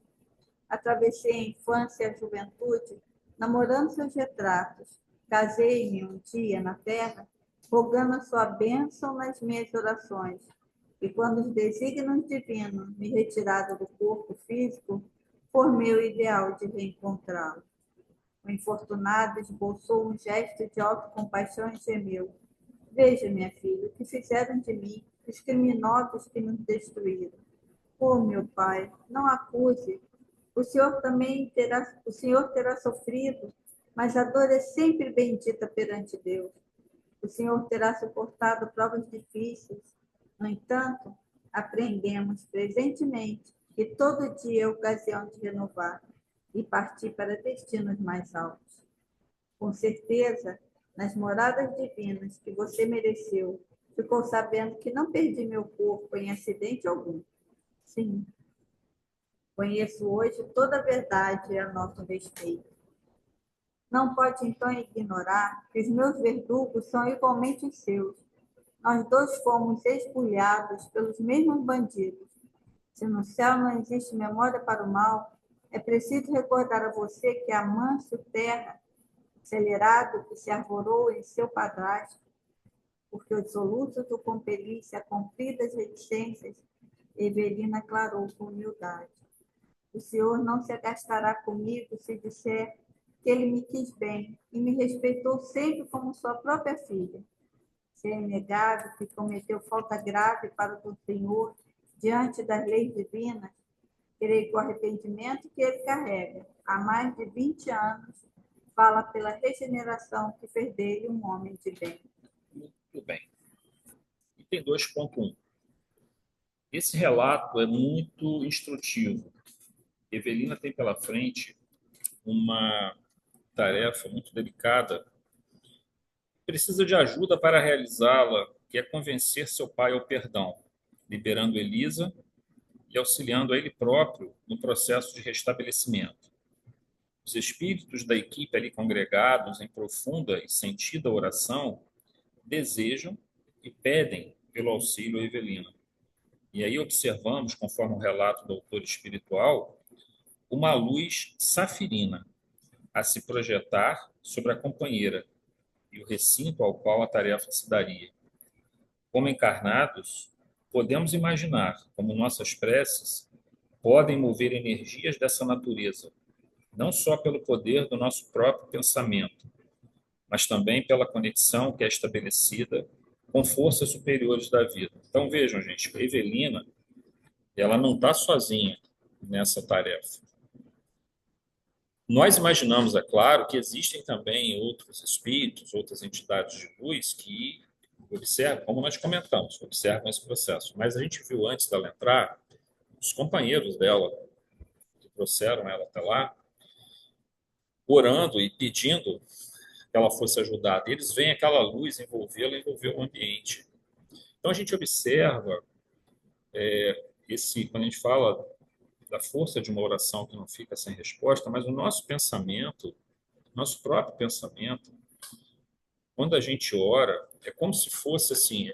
Atravessei a infância e a juventude, namorando seus retratos. Casei-me um dia na terra, rogando a sua bênção nas minhas orações. E quando os desígnios divinos me retiraram do corpo físico, formei o ideal de reencontrá-lo. O infortunado esboçou um gesto de autocompaixão e gemeu. Veja, minha filha, o que fizeram de mim os criminosos que nos destruíram. Oh, meu pai, não acuse. O Senhor terá sofrido, mas a dor é sempre bendita perante Deus. O Senhor terá suportado provas difíceis. No entanto, aprendemos presentemente que todo dia é ocasião de renovar e partir para destinos mais altos. Com certeza, nas moradas divinas que você mereceu, ficou sabendo que não perdi meu corpo em acidente algum. Sim, conheço hoje toda a verdade a nosso respeito. Não pode, então, ignorar que os meus verdugos são igualmente os seus. Nós dois fomos esbulhados pelos mesmos bandidos. Se no céu não existe memória para o mal, é preciso recordar a você que a manso terra, acelerado que se arvorou em seu padrasto, porque os soluços o compelissem a cumprir as reticências, Evelina aclarou com humildade. O Senhor não se agastará comigo se disser que ele me quis bem e me respeitou sempre como sua própria filha. Se é negado que cometeu falta grave para o Senhor diante das leis divinas, creio que o arrependimento que ele carrega há mais de 20 anos fala pela regeneração que fez dele um homem de bem. Muito bem. Item 2.1. Esse relato é muito instrutivo. Evelina tem pela frente uma tarefa muito delicada. Precisa de ajuda para realizá-la, que é convencer seu pai ao perdão, liberando Elisa e auxiliando a ele próprio no processo de restabelecimento. Os espíritos da equipe ali congregados em profunda e sentida oração desejam e pedem pelo auxílio a Evelina. E aí observamos, conforme o relato do autor espiritual, uma luz safirina a se projetar sobre a companheira e o recinto ao qual a tarefa se daria. Como encarnados, podemos imaginar como nossas preces podem mover energias dessa natureza, não só pelo poder do nosso próprio pensamento, mas também pela conexão que é estabelecida com forças superiores da vida. Então, vejam, gente, a Evelina, ela não está sozinha nessa tarefa. Nós imaginamos, é claro, que existem também outros espíritos, outras entidades de luz que observam, como nós comentamos, observam esse processo. Mas a gente viu antes dela entrar, os companheiros dela, que trouxeram ela até lá, orando e pedindo que ela fosse ajudada. E eles veem aquela luz envolvê-la, envolver o ambiente. Então a gente observa quando a gente fala da força de uma oração que não fica sem resposta, mas o nosso pensamento, nosso próprio pensamento, quando a gente ora, é como se fosse assim,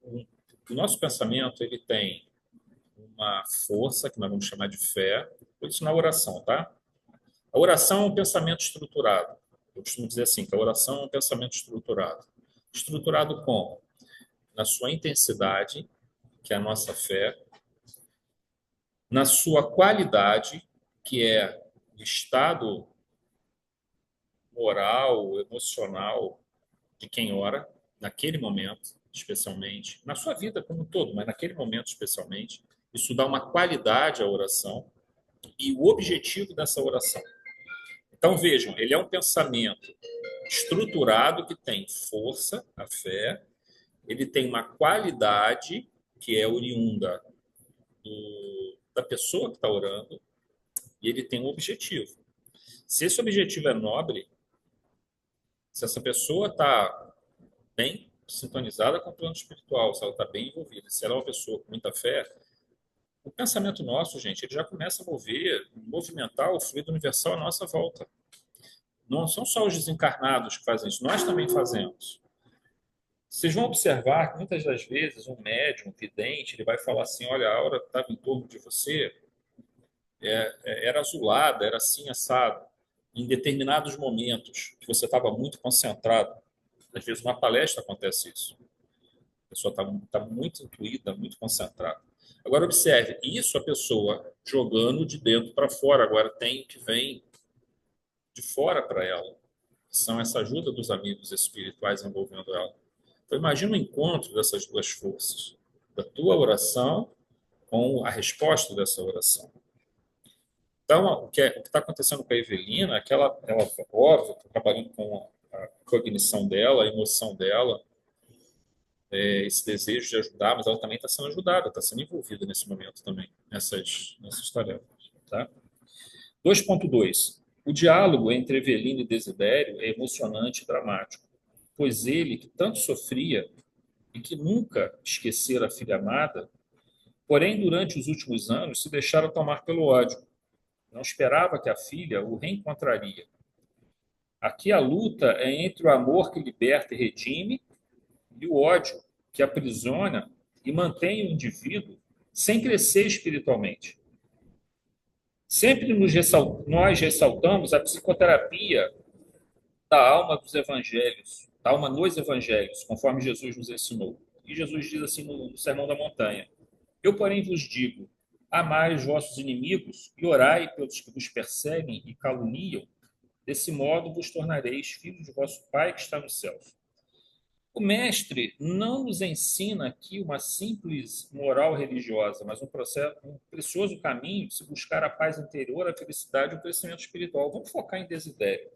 o nosso pensamento ele tem uma força que nós vamos chamar de fé, isso na oração, tá? A oração é um pensamento estruturado. Eu costumo dizer assim, que a oração é um pensamento estruturado. Estruturado como? Na sua intensidade, que é a nossa fé, na sua qualidade, que é o estado moral, emocional de quem ora, naquele momento, especialmente, na sua vida como um todo, mas naquele momento especialmente, isso dá uma qualidade à oração e o objetivo dessa oração. Então, vejam, ele é um pensamento estruturado que tem força, a fé, ele tem uma qualidade que é oriunda da pessoa que está orando e ele tem um objetivo. Se esse objetivo é nobre, se essa pessoa está bem sintonizada com o plano espiritual, se ela está bem envolvida, se ela é uma pessoa com muita fé, o pensamento nosso, gente, ele já começa a movimentar o fluido universal à nossa volta. Não são só os desencarnados que fazem isso, nós também fazemos. Vocês vão observar que muitas das vezes um médium, um vidente, ele vai falar assim, olha, a aura estava em torno de você, era azulada, era assim, assado, em determinados momentos que você estava muito concentrado. Às vezes, numa palestra acontece isso. A pessoa está muito intuída, muito concentrada. Agora, observe, isso a pessoa jogando de dentro para fora. Agora, tem o que vem de fora para ela. São essa ajuda dos amigos espirituais envolvendo ela. Então, imagina o encontro dessas duas forças. Da tua oração com a resposta dessa oração. Então, o que está acontecendo com a Evelina é que ela óbvio, está trabalhando com a cognição dela, a emoção dela, esse desejo de ajudar, mas ela também está sendo ajudada, está sendo envolvida nesse momento também, nessas tarefas. Tá? 2.2. O diálogo entre Evelina e Desidério é emocionante e dramático, pois ele, que tanto sofria e que nunca esquecera a filha amada, porém, durante os últimos anos, se deixara tomar pelo ódio. Não esperava que a filha o reencontraria. Aqui a luta é entre o amor que liberta e redime e o ódio que aprisiona e mantém o indivíduo sem crescer espiritualmente. Sempre nós ressaltamos a psicoterapia da alma dos evangelhos, da alma nos evangelhos, conforme Jesus nos ensinou. E Jesus diz assim no Sermão da Montanha: eu, porém, vos digo amai os vossos inimigos e orai pelos que vos perseguem e caluniam. Desse modo vos tornareis filhos de vosso Pai que está nos céus. O mestre não nos ensina aqui uma simples moral religiosa, mas um precioso caminho de se buscar a paz interior, a felicidade e o crescimento espiritual. Vamos focar em Desidério.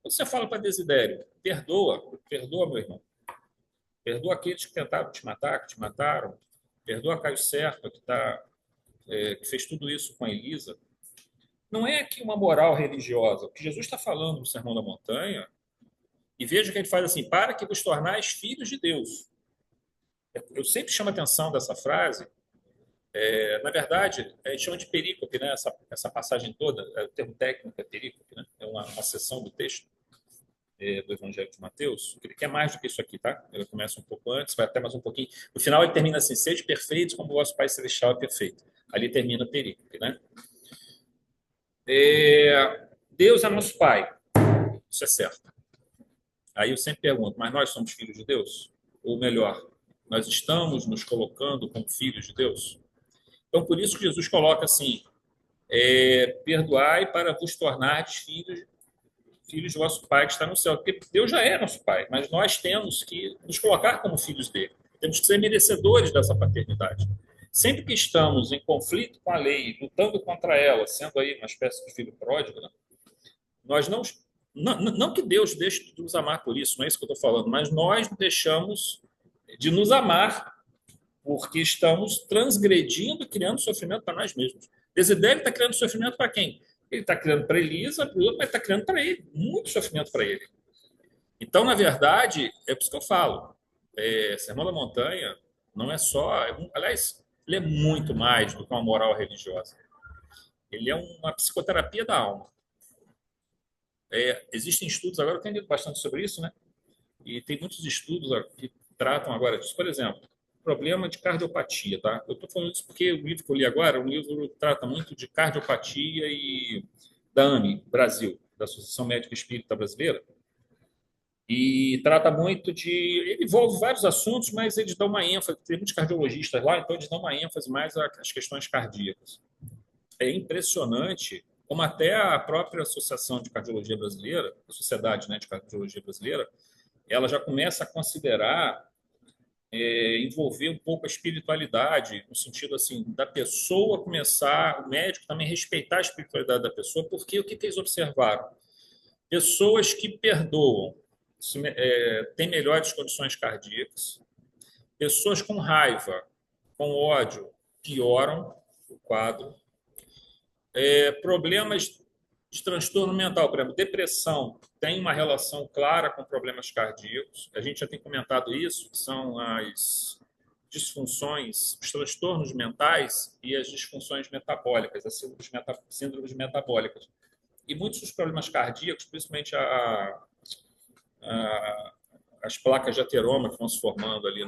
Quando você fala para Desidério, perdoa, perdoa, meu irmão. Perdoa aqueles que tentaram te matar, que te mataram. Perdoa Caio Serpa, que fez tudo isso com a Elisa. Não é aqui uma moral religiosa. O que Jesus está falando no Sermão da Montanha, e veja que ele faz assim, para que vos tornais filhos de Deus. Eu sempre chamo a atenção dessa frase. Na verdade, a gente chama de perícope, né? Essa passagem toda, o termo técnico é perícope, né? É uma seção do texto do Evangelho de Mateus. Ele quer mais do que isso aqui, tá? Ele começa um pouco antes, vai até mais um pouquinho. No final ele termina assim, sede perfeitos como o vosso Pai Celestial é perfeito. Ali termina a perícope, né? Deus é nosso Pai. Isso é certo. Aí eu sempre pergunto, mas nós somos filhos de Deus? Ou melhor, nós estamos nos colocando como filhos de Deus? Então, por isso que Jesus coloca assim, perdoai para vos tornar filhos de vosso Pai que está no céu. Porque Deus já é nosso Pai, mas nós temos que nos colocar como filhos dele. Temos que ser merecedores dessa paternidade. Sempre que estamos em conflito com a lei, lutando contra ela, sendo aí uma espécie de filho pródigo, né? Nós não que Deus deixe de nos amar por isso, não é isso que eu estou falando, mas nós deixamos de nos amar porque estamos transgredindo e criando sofrimento para nós mesmos. Desidério está criando sofrimento para quem? Ele está criando para Elisa, para o outro, mas está criando para ele, muito sofrimento para ele. Então, na verdade, é por isso que eu falo, Sermão da Montanha não é só... aliás, ele é muito mais do que uma moral religiosa. Ele é uma psicoterapia da alma. Existem estudos, agora eu tenho lido bastante sobre isso, né? E tem muitos estudos que tratam agora disso. Por exemplo, problema de cardiopatia, tá? Eu estou falando isso porque o livro que eu li agora, um livro que trata muito de cardiopatia e da AME, Brasil, da Associação Médica Espírita Brasileira, e trata muito de... Ele envolve vários assuntos, mas eles dão uma ênfase, tem muitos cardiologistas lá, então eles dão uma ênfase mais às questões cardíacas. É impressionante como até a própria Associação de Cardiologia Brasileira, a Sociedade, né, de Cardiologia Brasileira, ela já começa a considerar envolver um pouco a espiritualidade, no sentido assim, da pessoa começar, o médico também respeitar a espiritualidade da pessoa, porque o que eles observaram? Pessoas que perdoam têm melhores condições cardíacas, pessoas com raiva, com ódio, pioram o quadro, problemas de transtorno mental, por exemplo, depressão, tem uma relação clara com problemas cardíacos. A gente já tem comentado isso, que são as disfunções, os transtornos mentais e as disfunções metabólicas, as síndromes metabólicas. E muitos dos problemas cardíacos, principalmente as placas de ateroma que vão se formando ali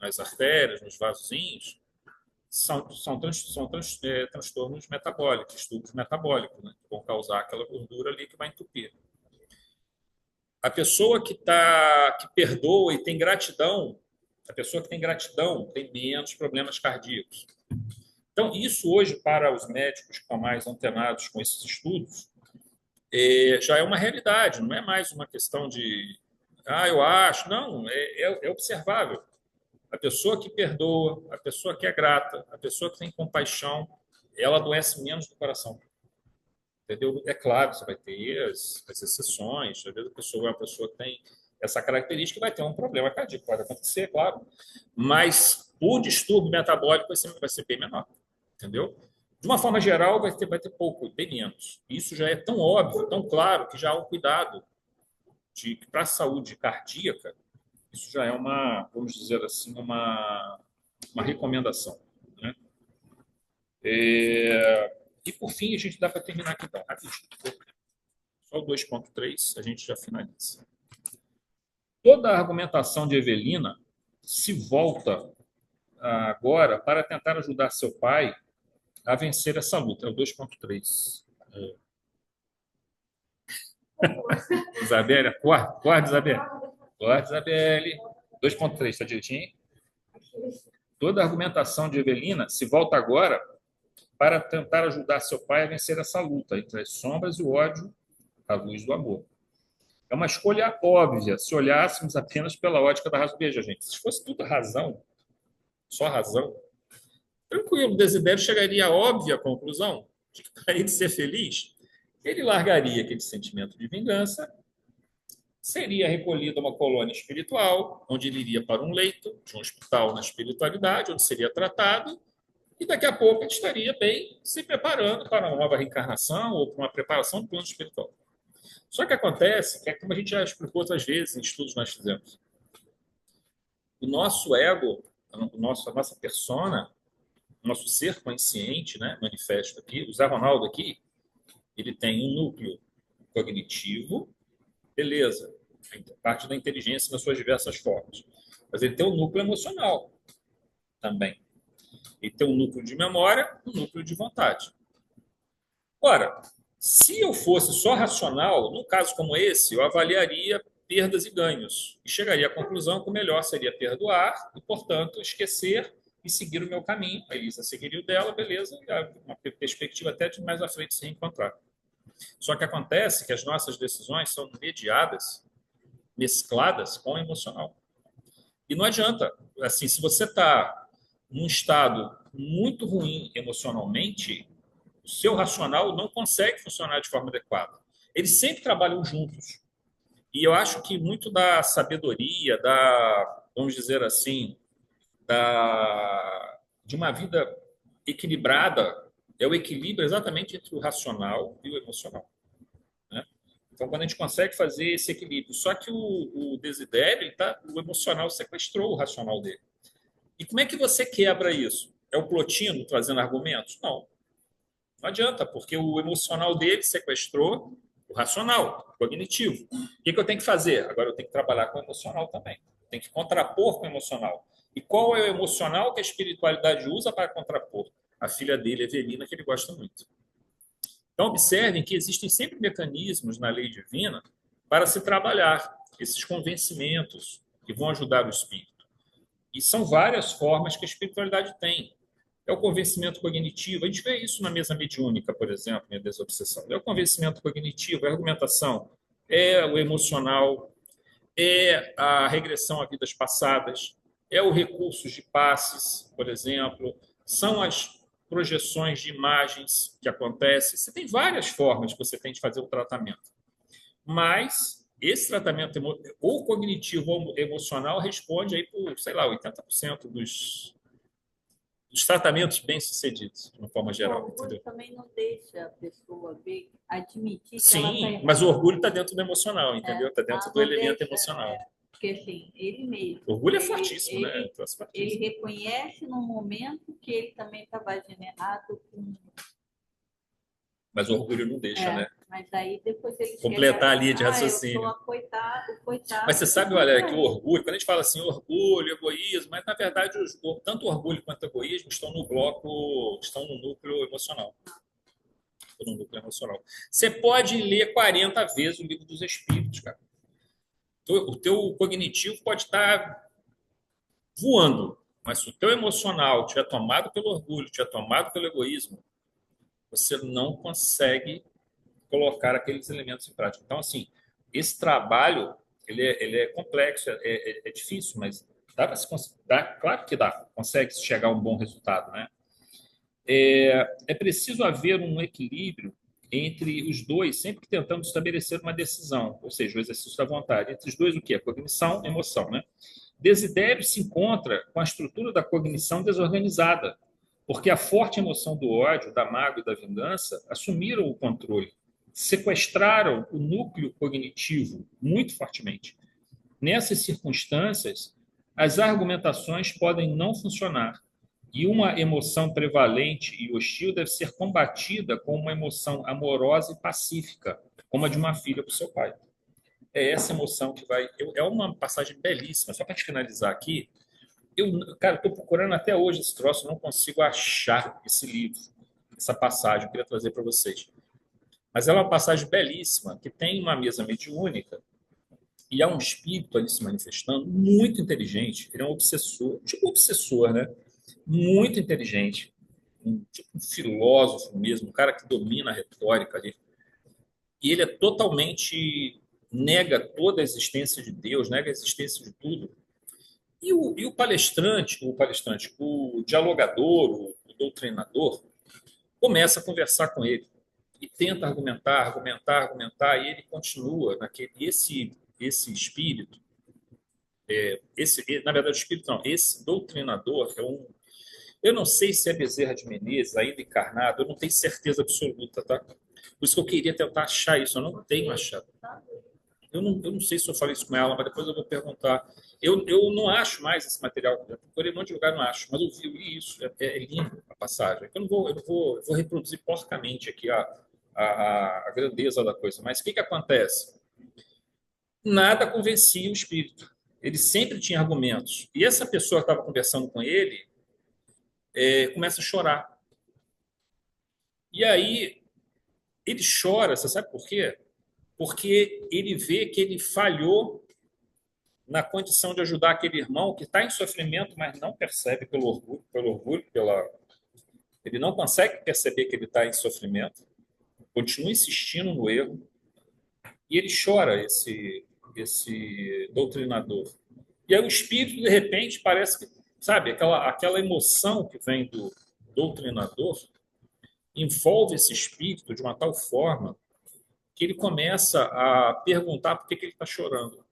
nas artérias, nos vasozinhos, são transtornos metabólicos, distúrbios metabólicos, né? Que vão causar aquela gordura ali que vai entupir. A pessoa que perdoa e tem gratidão, a pessoa que tem gratidão tem menos problemas cardíacos. Então, isso hoje, para os médicos que estão mais antenados com esses estudos, já é uma realidade, não é mais uma questão de eu acho, não, é observável. A pessoa que perdoa, a pessoa que é grata, a pessoa que tem compaixão, ela adoece menos do coração. Entendeu? É claro, você vai ter as exceções. Às vezes a pessoa é uma pessoa que tem essa característica e vai ter um problema cardíaco. Pode acontecer, claro. Mas o distúrbio metabólico vai ser bem menor. Entendeu? De uma forma geral, vai ter pouco, bem menos. Isso já é tão óbvio, tão claro, que já há um cuidado para a saúde cardíaca. Isso já é vamos dizer assim, uma recomendação. Né? E, por fim, a gente dá para terminar aqui, então, rapidinho. Só o 2.3, a gente já finaliza. Toda a argumentação de Evelina se volta agora para tentar ajudar seu pai a vencer essa luta. É o 2.3. Isabelle, acorda, Isabelle. Acorda, Isabelle. 2.3, está direitinho? Toda a argumentação de Evelina se volta agora para tentar ajudar seu pai a vencer essa luta entre as sombras e o ódio à luz do amor. É uma escolha óbvia se olhássemos apenas pela ótica da razão. Veja, gente, se fosse tudo razão, só razão, tranquilo, Desidério chegaria à óbvia conclusão de que para ele ser feliz, ele largaria aquele sentimento de vingança, seria recolhido a uma colônia espiritual, onde ele iria para um leito de um hospital na espiritualidade, onde seria tratado, e daqui a pouco ele estaria bem se preparando para uma nova reencarnação ou para uma preparação do plano espiritual. Só que acontece que, como a gente já explicou outras vezes em estudos que nós fizemos, o nosso ego, a nossa persona, o nosso ser consciente, né, manifesto aqui, o Zé Ronaldo aqui, ele tem um núcleo cognitivo, beleza, parte da inteligência nas suas diversas formas, mas ele tem um núcleo emocional também. Ele tem um núcleo de memória, um núcleo de vontade. Ora, se eu fosse só racional, num caso como esse, eu avaliaria perdas e ganhos e chegaria à conclusão que o melhor seria perdoar e, portanto, esquecer e seguir o meu caminho. A Elisa seguiria o dela, beleza, uma perspectiva até de mais à frente se reencontrar. Só que acontece que as nossas decisões são mediadas, mescladas com o emocional. E não adianta, assim, se você está num estado muito ruim emocionalmente, o seu racional não consegue funcionar de forma adequada. Eles sempre trabalham juntos. E eu acho que muito da sabedoria, vamos dizer assim, de uma vida equilibrada, é o equilíbrio exatamente entre o racional e o emocional. Né? Então, quando a gente consegue fazer esse equilíbrio, só que o Desidério, o emocional sequestrou o racional dele. E como é que você quebra isso? É o Plotino trazendo argumentos? Não. Não adianta, porque o emocional dele sequestrou o racional, o cognitivo. O que eu tenho que fazer? Agora eu tenho que trabalhar com o emocional também. Tem que contrapor com o emocional. E qual é o emocional que a espiritualidade usa para contrapor? A filha dele, Evelina, que ele gosta muito. Então, observem que existem sempre mecanismos na lei divina para se trabalhar esses convencimentos que vão ajudar o espírito. E são várias formas que a espiritualidade tem. É o convencimento cognitivo. A gente vê isso na mesa mediúnica, por exemplo, na desobsessão. É o convencimento cognitivo, é a argumentação, é o emocional, é a regressão a vidas passadas, é o recurso de passes, por exemplo, são as projeções de imagens que acontecem. Você tem várias formas que você tem de fazer o tratamento. Mas esse tratamento ou cognitivo ou emocional responde aí por, sei lá, 80% dos tratamentos bem-sucedidos, de uma forma geral. O orgulho também não deixa a pessoa admitir que Sim, ela está errada. mas o orgulho está dentro do emocional, entendeu? Está dentro do não elemento deixa, emocional. Porque, assim, ele mesmo... O orgulho é fortíssimo, né? Ele reconhece no momento que ele também estava agindo errado. Mas o orgulho não deixa, né? Mas aí depois ele completar a linha de raciocínio. Eu sou coitado. Mas você sabe, olha, que o orgulho, quando a gente fala assim, orgulho, egoísmo, mas na verdade tanto o orgulho quanto o egoísmo estão no núcleo emocional. No núcleo emocional. Você pode ler 40 vezes o livro dos Espíritos, cara. O teu cognitivo pode estar voando, mas se o teu emocional estiver tomado pelo orgulho, estiver tomado pelo egoísmo, você não consegue colocar aqueles elementos em prática. Então, assim, esse trabalho ele é complexo, é difícil, mas claro que dá, consegue chegar a um bom resultado, né? É preciso haver um equilíbrio entre os dois, sempre tentando estabelecer uma decisão, ou seja, o exercício da vontade. Entre os dois, o que? A cognição e emoção, né? Desidério se encontra com a estrutura da cognição desorganizada, porque a forte emoção do ódio, da mágoa e da vingança assumiram o controle, sequestraram o núcleo cognitivo muito fortemente. Nessas circunstâncias, as argumentações podem não funcionar e uma emoção prevalente e hostil deve ser combatida com uma emoção amorosa e pacífica, como a de uma filha para o seu pai. É essa emoção que vai... É uma passagem belíssima, só para te finalizar aqui. Cara, estou procurando até hoje esse troço, não consigo achar esse livro, essa passagem, eu queria trazer para vocês. Mas ela é uma passagem belíssima, que tem uma mesa mediúnica e há um espírito ali se manifestando, muito inteligente. Ele é um obsessor, tipo obsessor, né? muito inteligente, tipo um filósofo mesmo, um cara que domina a retórica ali. E ele é totalmente nega toda a existência de Deus, nega a existência de tudo. E o palestrante, o dialogador, o doutrinador, começa a conversar com ele e tenta argumentar, e ele continua naquele esse espírito, na verdade, o espírito não, esse doutrinador é um, eu não sei se é Bezerra de Menezes, ainda encarnado, eu não tenho certeza absoluta, tá? Por isso que eu queria tentar achar isso, eu não tenho achado. Eu não sei se eu falei isso com ela, mas depois eu vou perguntar. Eu não acho mais esse material. Eu procurei um monte de lugar, não acho. Mas eu li isso. É lindo a passagem. Eu vou reproduzir porcamente aqui a grandeza da coisa. Mas o que acontece? Nada convencia o espírito. Ele sempre tinha argumentos. E essa pessoa que estava conversando com ele começa a chorar. E aí ele chora, você sabe por quê? Porque ele vê que ele falhou na condição de ajudar aquele irmão que está em sofrimento, mas não percebe ele não consegue perceber que ele está em sofrimento, continua insistindo no erro, e ele chora, esse doutrinador. E aí o espírito, de repente, parece que, sabe, aquela emoção que vem do doutrinador envolve esse espírito de uma tal forma que ele começa a perguntar por que ele está chorando.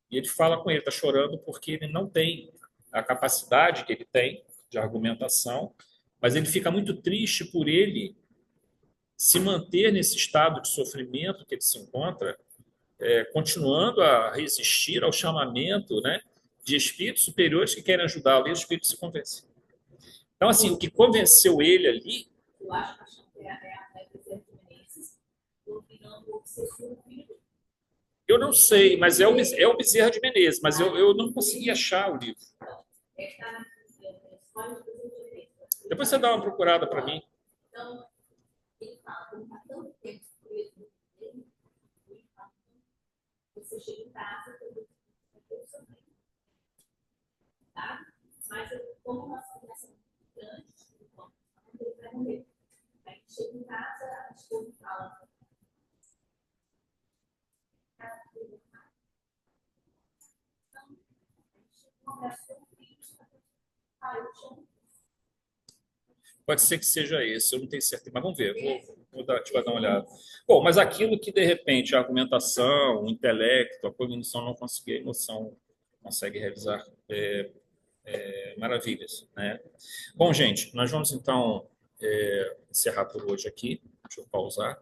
E ele fala com ele, está chorando porque ele não tem a capacidade que ele tem de argumentação, mas ele fica muito triste por ele se manter nesse estado de sofrimento que ele se encontra, continuando a resistir ao chamamento, né, de espíritos superiores que querem ajudá-lo, e o espírito se convence. Então, assim, o que convenceu ele ali... Eu acho que é a Bezerra de Menezes, dominando o obsessivo. Eu não sei, mas é o Bezerra de Menezes, mas eu não consegui achar o livro. Depois você dá uma procurada para mim. Então, ele fala, como está tanto tempo preso nele, você chega em casa, tá? Mas como nós começamos antes, ele vai morrer. Aí chega em casa, a esposa fala. Pode ser que seja esse, eu não tenho certeza, mas vamos ver, a gente vai dar uma olhada. Bom, mas aquilo que de repente a argumentação, o intelecto, a cognição não consegue, a emoção consegue realizar maravilhas, né? Bom, gente, nós vamos então encerrar por hoje aqui. Deixa eu pausar.